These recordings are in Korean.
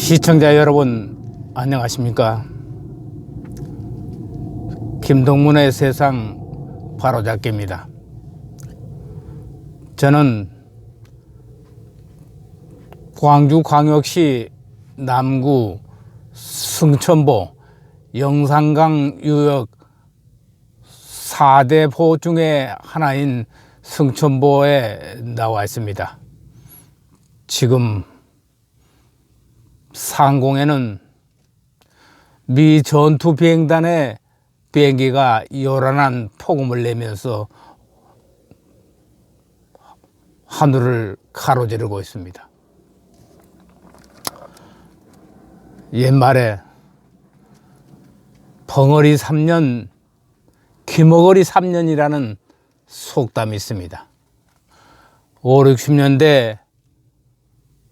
시청자 여러분 안녕하십니까? 김동문의 세상 바로잡기입니다. 저는 광주광역시 남구 승천보 영산강 유역 4대포 중에 하나인 승천보에 나와 있습니다. 지금 상공에는 미 전투 비행단의 비행기가 요란한 폭음을 내면서 하늘을 가로지르고 있습니다. 옛말에 벙어리 3년, 귀머거리 3년이라는 속담이 있습니다. 5, 60년대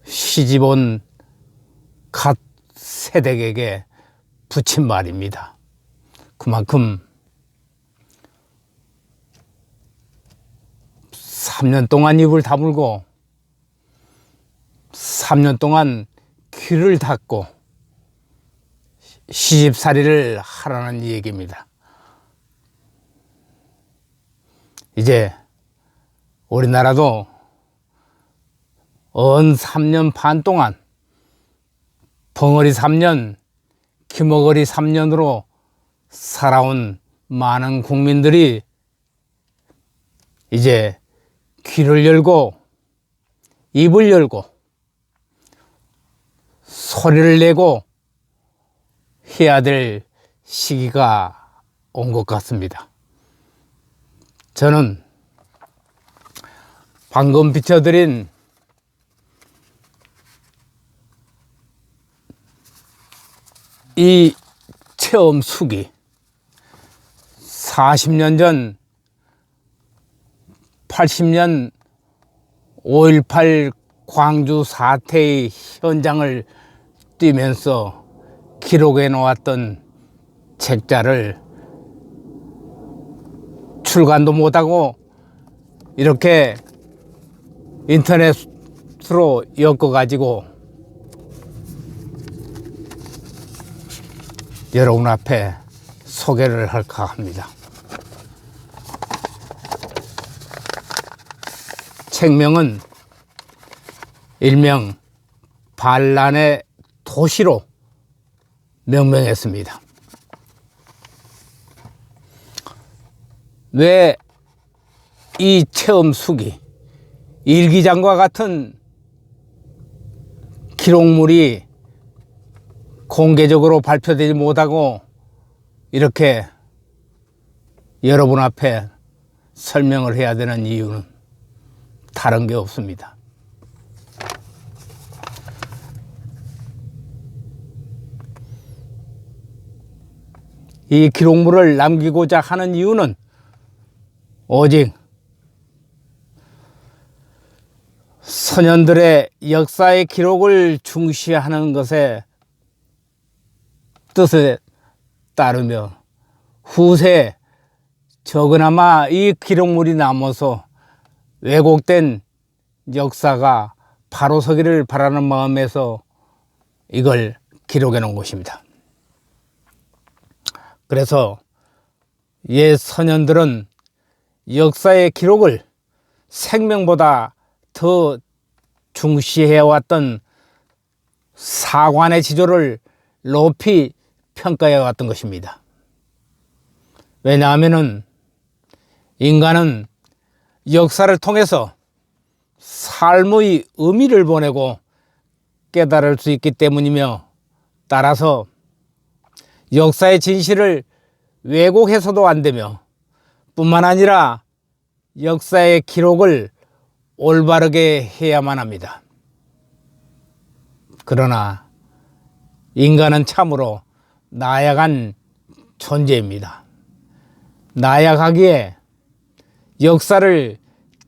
시집온 갓 새댁에게 붙인 말입니다. 그만큼 3년 동안 입을 다물고 3년 동안 귀를 닫고 시집살이를 하라는 얘기입니다. 이제 우리나라도 언 3년 반 동안 벙어리 3년, 귀머거리 3년으로 살아온 많은 국민들이 이제 귀를 열고 입을 열고 소리를 내고 해야 될 시기가 온 것 같습니다. 저는 방금 비춰드린 이 체험 수기 40년 전 80년 5.18 광주 사태의 현장을 뛰면서 기록해 놓았던 책자를 출간도 못하고 이렇게 인터넷으로 엮어가지고 여러분 앞에 소개를 할까 합니다. 책명은 일명 반란의 도시로 명명했습니다. 왜 이 체험 수기, 일기장과 같은 기록물이 공개적으로 발표되지 못하고 이렇게 여러분 앞에 설명을 해야 되는 이유는 다른 게 없습니다. 이 기록물을 남기고자 하는 이유는 오직 선현들의 역사의 기록을 중시하는 것에 뜻에 따르며 후세에 적으나마 이 기록물이 남아서 왜곡된 역사가 바로 서기를 바라는 마음에서 이걸 기록해 놓은 것입니다. 그래서 옛 선현들은 역사의 기록을 생명보다 더 중시해왔던 사관의 지조를 높이 평가해 왔던 것입니다. 왜냐하면 인간은 역사를 통해서 삶의 의미를 보내고 깨달을 수 있기 때문이며 따라서 역사의 진실을 왜곡해서도 안 되며 뿐만 아니라 역사의 기록을 올바르게 해야만 합니다. 그러나 인간은 참으로 나약한 존재입니다. 나약하기에 역사를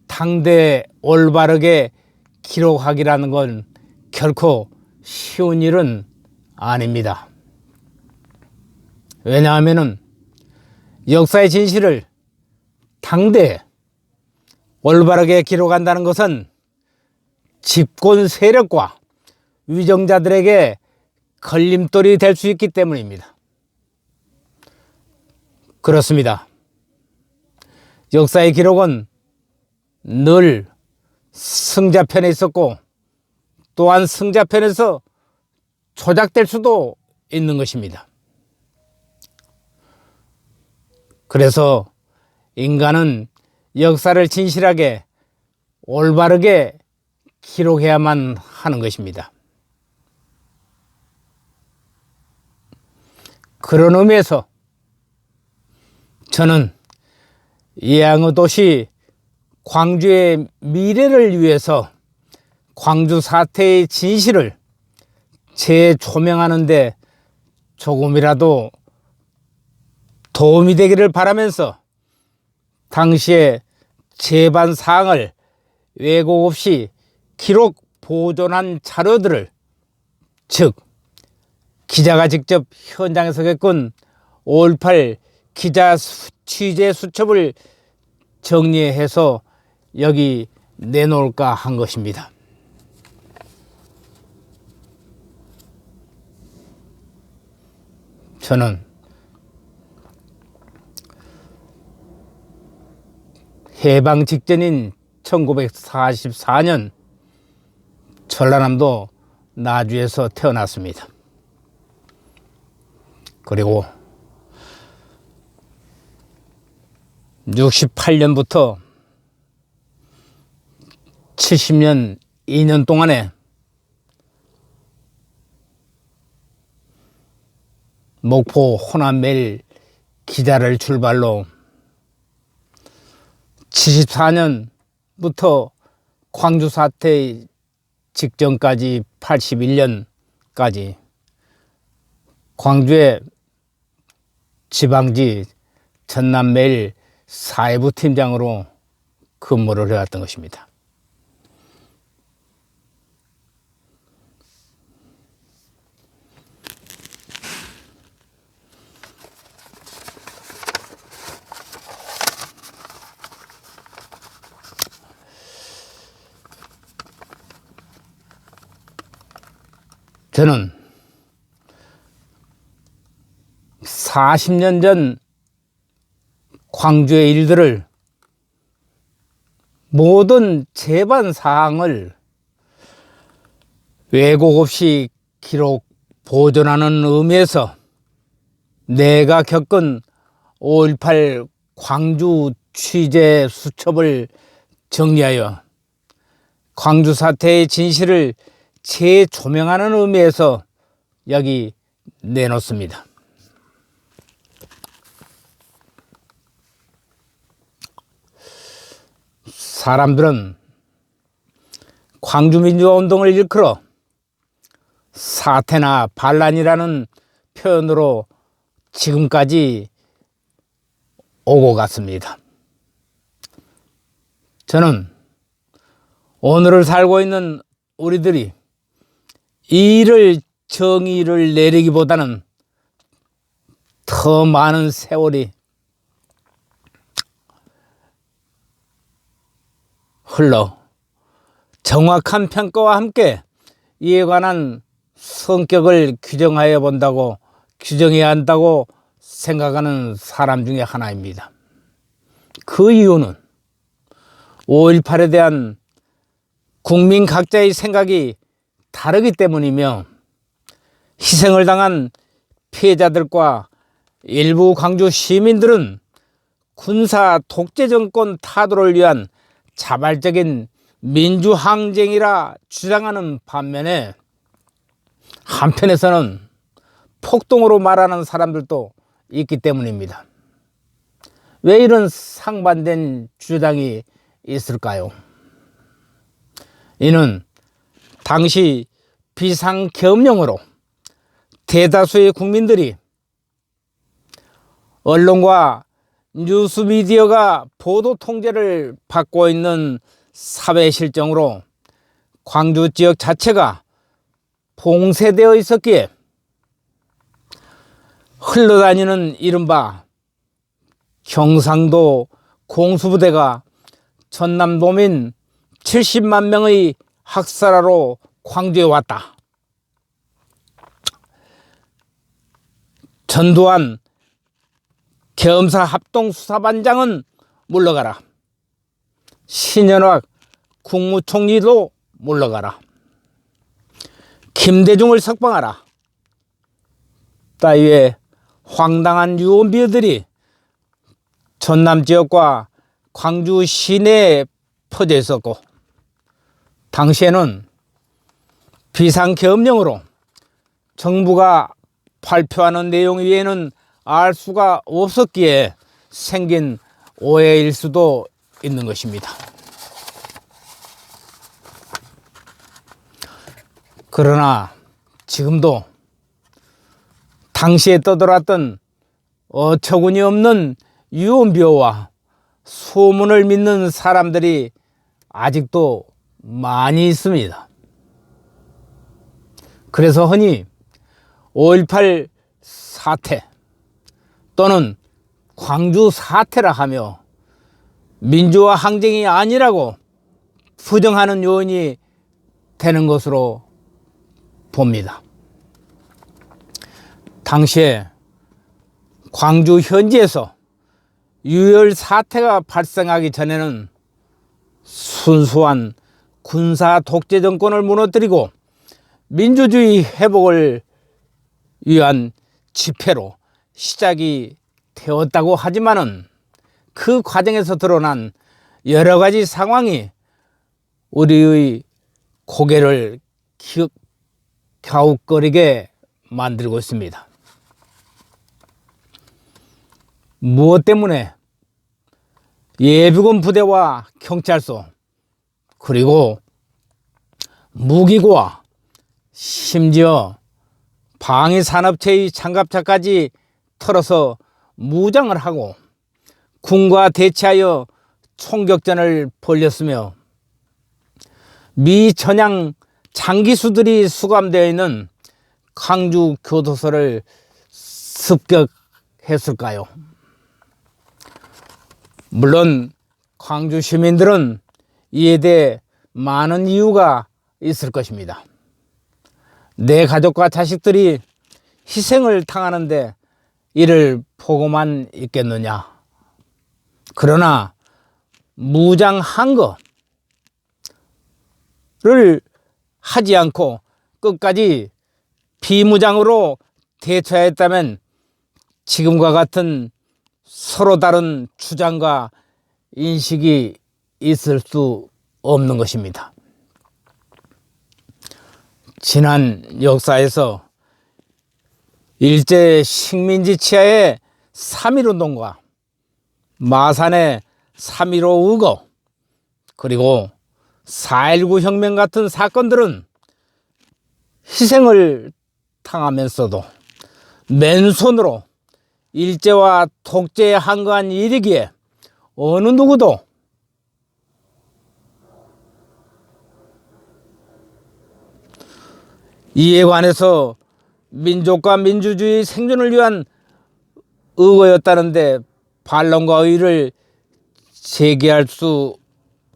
당대에 올바르게 기록하기라는 건 결코 쉬운 일은 아닙니다. 왜냐하면 역사의 진실을 당대에 올바르게 기록한다는 것은 집권 세력과 위정자들에게 걸림돌이 될 수 있기 때문입니다. 그렇습니다. 역사의 기록은 늘 승자편에 있었고 또한 승자편에서 조작될 수도 있는 것입니다. 그래서 인간은 역사를 진실하게 올바르게 기록해야만 하는 것입니다. 그런 의미에서 저는 예양의 도시 광주의 미래를 위해서 광주 사태의 진실을 재조명하는 데 조금이라도 도움이 되기를 바라면서 당시의 재반 사항을 왜곡 없이 기록 보존한 자료들을, 즉 기자가 직접 현장에서 겪은 5.18 기자 취재 수첩을 정리해서 여기 내놓을까 한 것입니다. 저는 해방 직전인 1944년 전라남도 나주에서 태어났습니다. 그리고 68년부터 70년 2년 동안에 목포 호남매일 기자를 출발로 74년부터 광주 사태 직전까지 81년까지 광주의 지방지 전남매일 사회부 팀장으로 근무를 해왔던 것입니다. 저는 40년 전 광주의 일들을 모든 재반 사항을 왜곡 없이 기록 보존하는 의미에서 내가 겪은 5.18 광주 취재 수첩을 정리하여 광주 사태의 진실을 재조명하는 의미에서 여기 내놓습니다. 사람들은 광주민주화운동을 일컬어 사태나 반란이라는 표현으로 지금까지 오고 갔습니다. 저는 오늘을 살고 있는 우리들이 이 일을 정의를 내리기보다는 더 많은 세월이 흘러 정확한 평가와 함께 이에 관한 성격을 규정해야 한다고 생각하는 사람 중에 하나입니다. 그 이유는 5.18에 대한 국민 각자의 생각이 다르기 때문이며 희생을 당한 피해자들과 일부 광주 시민들은 군사 독재 정권 타도를 위한 자발적인 민주항쟁이라 주장하는 반면에 한편에서는 폭동으로 말하는 사람들도 있기 때문입니다. 왜 이런 상반된 주장이 있을까요? 이는 당시 비상계엄령으로 대다수의 국민들이 언론과 뉴스미디어가 보도 통제를 받고 있는 사회 실정으로 광주 지역 자체가 봉쇄되어 있었기에 흘러다니는 이른바 경상도 공수부대가 전남도민 70만 명의 학살하러 광주에 왔다. 전두환 계엄사 합동수사반장은 물러가라. 신현학 국무총리도 물러가라. 김대중을 석방하라. 따위의 황당한 유언비어들이 전남 지역과 광주 시내에 퍼져 있었고, 당시에는 비상계엄령으로 정부가 발표하는 내용 외에는 알 수가 없었기에 생긴 오해일 수도 있는 것입니다. 그러나 지금도 당시에 떠돌았던 어처구니 없는 유언비어와 소문을 믿는 사람들이 아직도 많이 있습니다. 그래서 흔히 5.18 사태 또는 광주 사태라 하며 민주화 항쟁이 아니라고 부정하는 요인이 되는 것으로 봅니다. 당시에 광주 현지에서 유혈 사태가 발생하기 전에는 순수한 군사 독재 정권을 무너뜨리고 민주주의 회복을 위한 집회로 시작이 되었다고 하지만은 그 과정에서 드러난 여러 가지 상황이 우리의 고개를 갸웃거리게 만들고 있습니다. 무엇 때문에 예비군 부대와 경찰서 그리고 무기고와 심지어 방위산업체의 장갑차까지 털어서 무장을 하고 군과 대치하여 총격전을 벌였으며 미 전향 장기수들이 수감되어 있는 광주 교도소를 습격했을까요? 물론 광주 시민들은 이에 대해 많은 이유가 있을 것입니다. 내 가족과 자식들이 희생을 당하는데 이를 보고만 있겠느냐. 그러나 무장한 거를 하지 않고 끝까지 비무장으로 대처했다면 지금과 같은 서로 다른 주장과 인식이 있을 수 없는 것입니다. 지난 역사에서 일제 식민지 치하의 3.1운동과 마산의 3.15 의거 그리고 4.19 혁명 같은 사건들은 희생을 당하면서도 맨손으로 일제와 독재에 항거한 일이기에 어느 누구도 이에 관해서 민족과 민주주의 생존을 위한 의거였다는데 반론과 의의를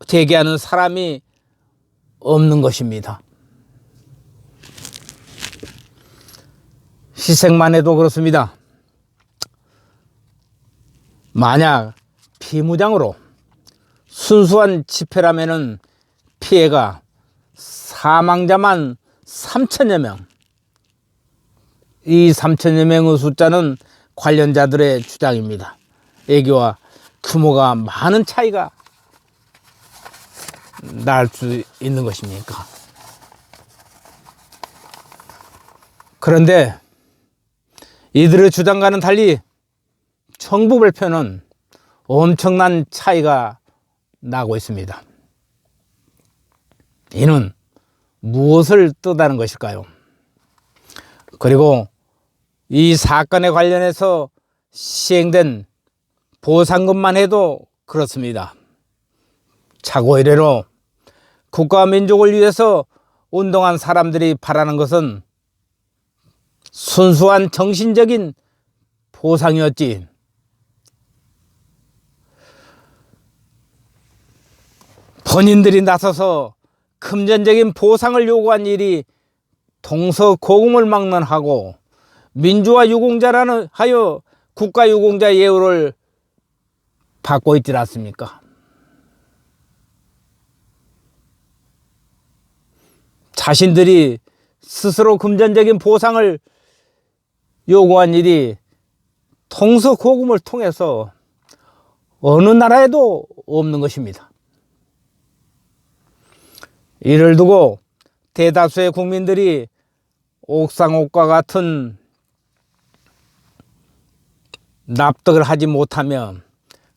제기하는 사람이 없는 것입니다. 희생만 해도 그렇습니다. 만약 비무장으로 순수한 집회라면은 피해가 사망자만 3천여 명, 이 3천여 명의 숫자는 관련자들의 주장입니다. 애교와 규모가 많은 차이가 날 수 있는 것입니까? 그런데 이들의 주장과는 달리 정부 발표는 엄청난 차이가 나고 있습니다. 이는 무엇을 뜻하는 것일까요? 그리고 이 사건에 관련해서 시행된 보상금만 해도 그렇습니다. 자고 이래로 국가와 민족을 위해서 운동한 사람들이 바라는 것은 순수한 정신적인 보상이었지, 본인들이 나서서 금전적인 보상을 요구한 일이 동서고금을 막론하고 민주화 유공자라는 하여 국가 유공자 예우를 받고 있지 않습니까? 자신들이 스스로 금전적인 보상을 요구한 일이 통서고금을 통해서 어느 나라에도 없는 것입니다. 이를 두고 대다수의 국민들이 옥상옥과 같은 납득을 하지 못하며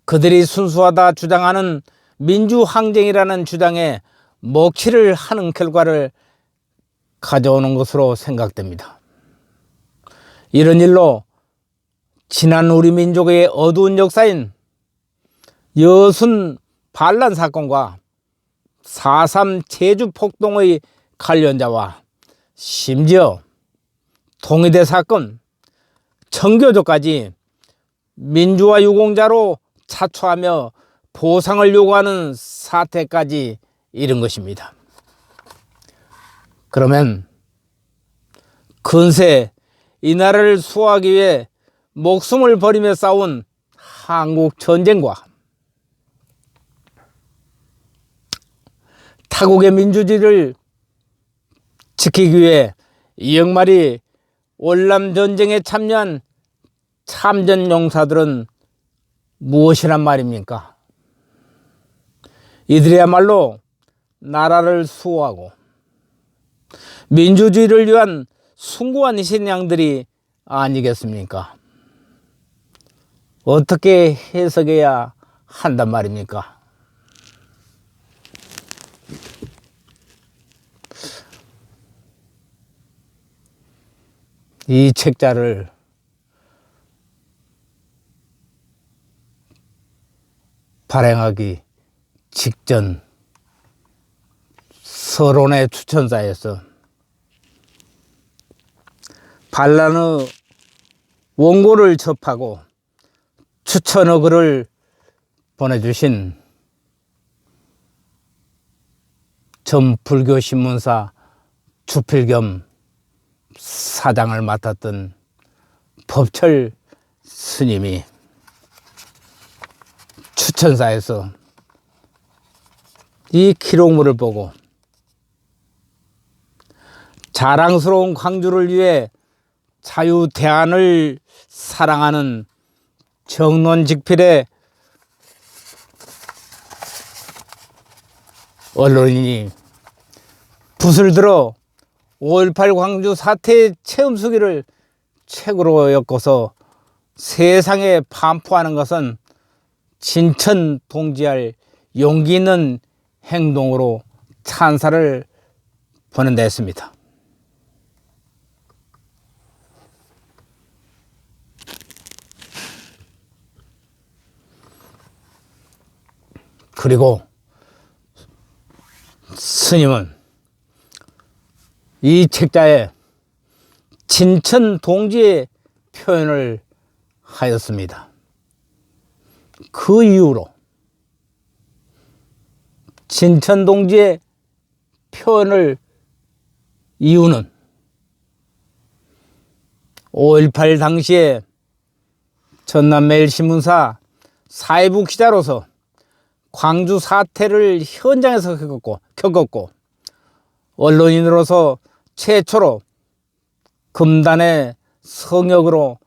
그들이 순수하다 주장하는 민주항쟁이라는 주장에 먹칠을 하는 결과를 가져오는 것으로 생각됩니다. 이런 일로 지난 우리 민족의 어두운 역사인 여순 반란 사건과 4.3 제주 폭동의 관련자와 심지어 통일대 사건, 청교조까지 민주화 유공자로 차초하며 보상을 요구하는 사태까지 이른 것입니다. 그러면 근세 이 나라를 수호하기 위해 목숨을 버리며 싸운 한국 전쟁과 타국의 민주주의를 지키기 위해 이영말이 월남 전쟁에 참여한 참전 용사들은 무엇이란 말입니까? 이들이야말로 나라를 수호하고 민주주의를 위한 숭고한 신양들이 아니겠습니까? 어떻게 해석해야 한단 말입니까? 이 책자를 발행하기 직전 서론의 추천사에서 반란의 원고를 접하고 추천의 글을 보내주신 전 불교신문사 주필 겸 사장을 맡았던 법철 스님이 추천사에서 이 기록물을 보고 자랑스러운 광주를 위해 자유대안을 사랑하는 정론직필의 언론인이 붓을 들어 5.18 광주 사태의 체험수기를 책으로 엮어서 세상에 반포하는 것은 진천 동지할 용기 있는 행동으로 찬사를 보낸댔습니다. 그리고 스님은 이 책자에 진천 동지의 표현을 하였습니다. 그 이후로 진천 동지의 표현을 이유는 5.18 당시에 전남매일신문사 사회부 기자로서 광주 사태를 현장에서 겪었고 언론인으로서 최초로 금단의 성역으로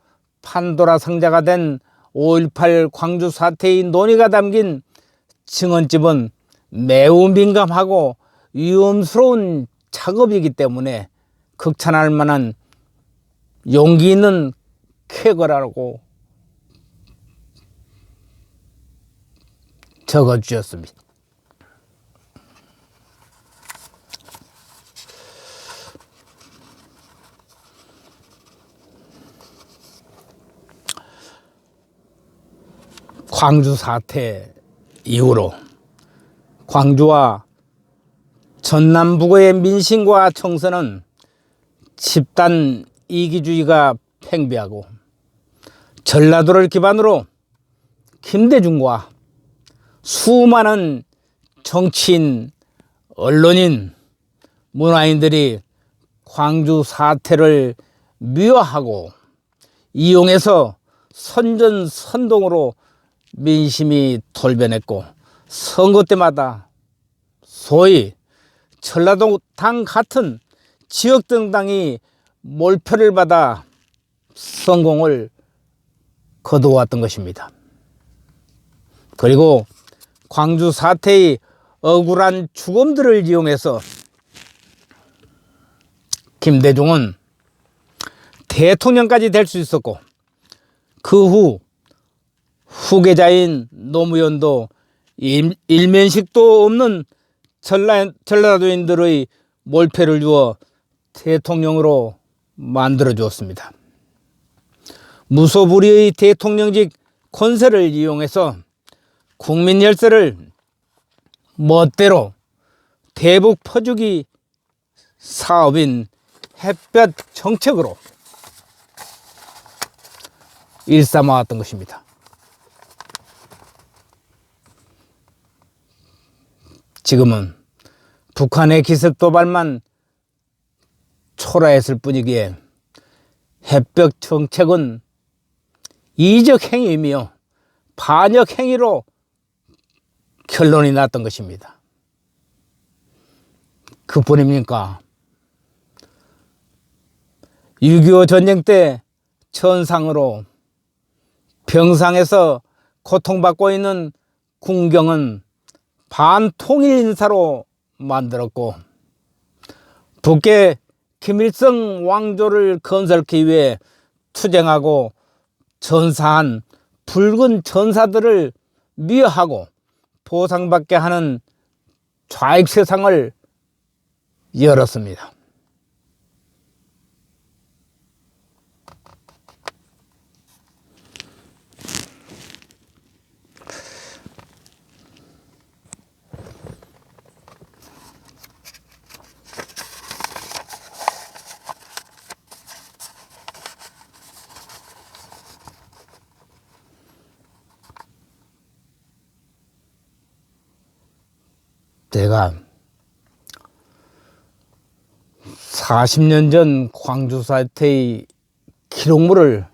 판도라 상자가 된 5.18 광주 사태의 논의가 담긴 증언집은 매우 민감하고 위험스러운 작업이기 때문에 극찬할 만한 용기 있는 쾌거라고 적어주셨습니다. 광주 사태 이후로 광주와 전남북의 민심과 청선은 집단 이기주의가 팽배하고 전라도를 기반으로 김대중과 수많은 정치인, 언론인, 문화인들이 광주 사태를 미화하고 이용해서 선전선동으로 민심이 돌변했고, 선거 때마다 소위 전라도당 같은 지역 정당이 몰표를 받아 성공을 거두어왔던 것입니다. 그리고 광주 사태의 억울한 죽음들을 이용해서 김대중은 대통령까지 될 수 있었고, 그 후 후계자인 노무현도 일면식도 없는 전라도인들의 몰표를 주어 대통령으로 만들어 주었습니다. 무소불위의 대통령직 권세를 이용해서 국민 열세를 멋대로 대북 퍼주기 사업인 햇볕 정책으로 일삼아왔던 것입니다. 지금은 북한의 기습 도발만 초라했을 뿐이기에 햇볕 정책은 이적 행위이며 반역 행위로 결론이 났던 것입니다. 그뿐입니까? 6.25 전쟁 때 천상으로 병상에서 고통받고 있는 군경은 반통일 인사로 만들었고, 북계 김일성 왕조를 건설하기 위해 투쟁하고 전사한 붉은 전사들을 미화하고 보상받게 하는 좌익 세상을 열었습니다. 제가 40년 전 광주 사태의 기록물을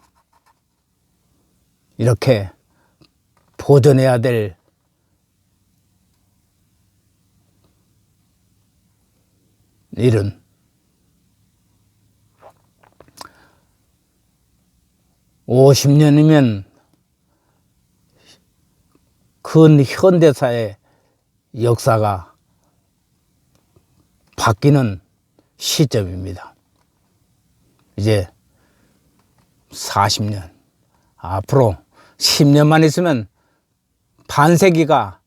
이렇게 보존해야 될 일은 (50년이면) 근현대사의 역사가 바뀌는 시점입니다. 이제 40년, 앞으로 10년만 있으면 반세기가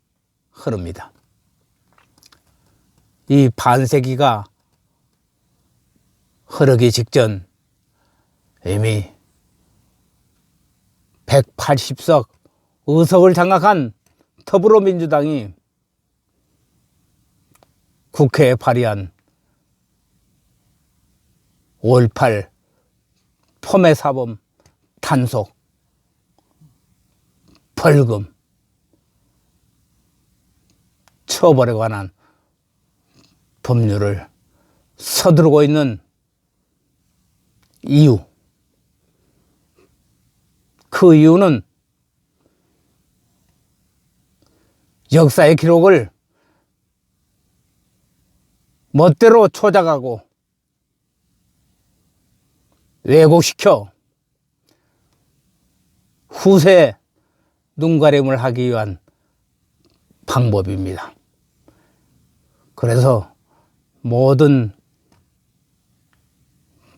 흐릅니다. 이 반세기가 흐르기 직전 이미 180석 의석을 장악한 더불어민주당이 국회에 발의한 5.18 포매사범 단속, 벌금, 처벌에 관한 법률을 서두르고 있는 이유, 그 이유는 역사의 기록을 멋대로 조작하고 왜곡시켜 후세에 눈가림을 하기 위한 방법입니다. 그래서 모든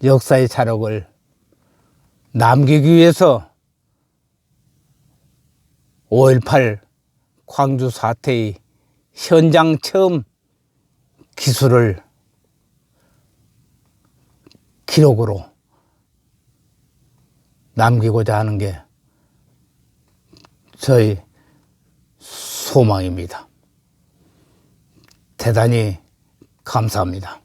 역사의 자력을 남기기 위해서 5.18 광주 사태의 현장 체험 기술을 기록으로 남기고자 하는 게 저희 소망입니다. 대단히 감사합니다.